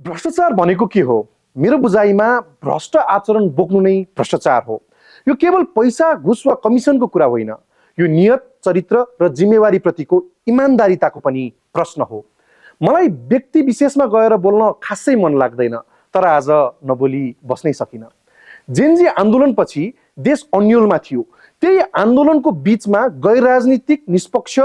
भ्रष्टाचार भनेको के हो? मेरो बुझाइमा भ्रष्ट आचरण बोक्नु नै भ्रष्टाचार हो। यो केवल पैसा, घुस वा कमिसनको कुरा होइन। यो नियत, चरित्र र जिम्मेवारी प्रतिको इमानदारीताको पनि प्रश्न हो। मलाई व्यक्ति विशेषमा गएर बोल्न खासै मन लाग्दैन, तर आज नबोली बस्नै सकिन। जेनजी आन्दोलनपछि देश अन्योलमा थियो। त्यही आन्दोलनको बीचमा गैर राजनीतिक निष्पक्ष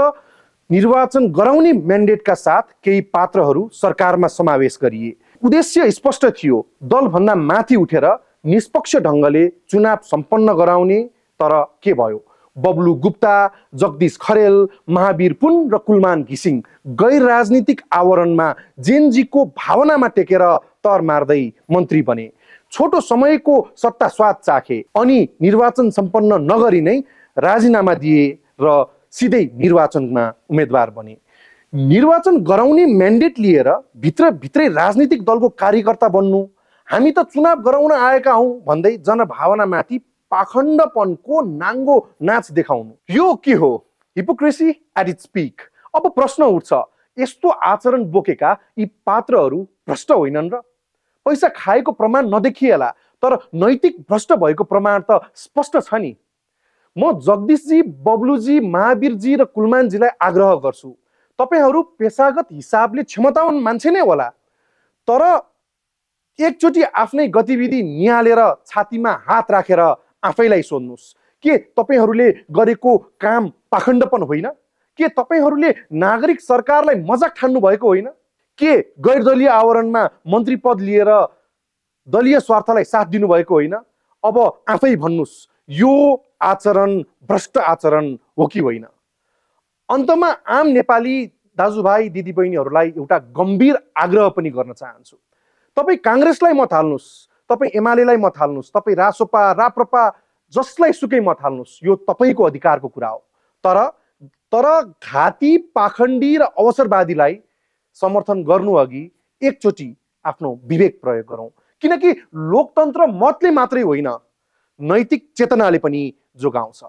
निर्वाचन गराउने म्यान्डेटका साथ केही पात्रहरू सरकारमा समावेश गरिए। उद्देश्य स्पष्ट थियो, दलभन्दा माथि उठेर निष्पक्ष ढङ्गले चुनाव सम्पन्न गराउने। तर के भयो? बब्लु गुप्ता, जगदीश खरेल, महावीर पुन र कुलमान घिसिङ गैर राजनीतिक आवरणमा जेनजीको भावनामा टेकेर तर मार्दै मन्त्री बने। छोटो समयको सत्ता स्वाद चाखे अनि निर्वाचन सम्पन्न नगरी नै राजीनामा दिए र सिधै निर्वाचनमा उम्मेदवार बने। निर्वाचन गराउने म्यान्डेट लिएर भित्रै राजनीतिक दलको कार्यकर्ता बन्नु, हामी त चुनाव गराउन आएका हौँ भन्दै जनभावनामाथि पाखण्डपनको नाङ्गो नाच देखाउनु, यो के हो? Hypocrisy at its peak. अब प्रश्न उठ्छ, यस्तो आचरण बोकेका यी पात्रहरू भ्रष्ट होइनन् र? पैसा खाएको प्रमाण नदेखिएला, तर नैतिक भ्रष्ट भएको प्रमाण त स्पष्ट छ नि। म जगदीशजी, बब्लुजी, महावीरजी र कुलमानजीलाई आग्रह गर्छु, तपाईहरू पेशागत हिसाबले क्षमतावान मान्छे नै होला, तर एकचोटि आफ्नै गतिविधि निहालेर छातीमा हात राखेर आफैलाई सोध्नुहोस्, के तपाईहरूले गरेको काम पाखण्डपन होइन? के तपाईहरूले नागरिक सरकारलाई मजाक ठान्नु भएको होइन? के गैरदलीय आवरणमा मन्त्री पद लिएर दलीय स्वार्थलाई साथ दिनुभएको होइन? अब आफै भन्नुहोस्, यो आचरण भ्रष्ट आचरण हो कि होइन? अन्तमा आम नेपाली दाजुभाइ दिदीबहिनीहरूलाई एउटा गम्भीर आग्रह पनि गर्न चाहन्छु। तपाईँ काङ्ग्रेसलाई मत हाल्नुहोस्, तपाईँ एमालेलाई मत हाल्नुहोस्, तपाईँ रासोपा, राप्रपा, जसलाई सुकै मत हाल्नुहोस्, यो तपाईँको अधिकारको कुरा हो। तर घाती, पाखण्डी र अवसरवादीलाई समर्थन गर्नु अघि एकचोटि आफ्नो विवेक प्रयोग गरौँ, किनकि लोकतन्त्र मतले मात्रै होइन, नैतिक चेतनाले पनि जोगाउँछ।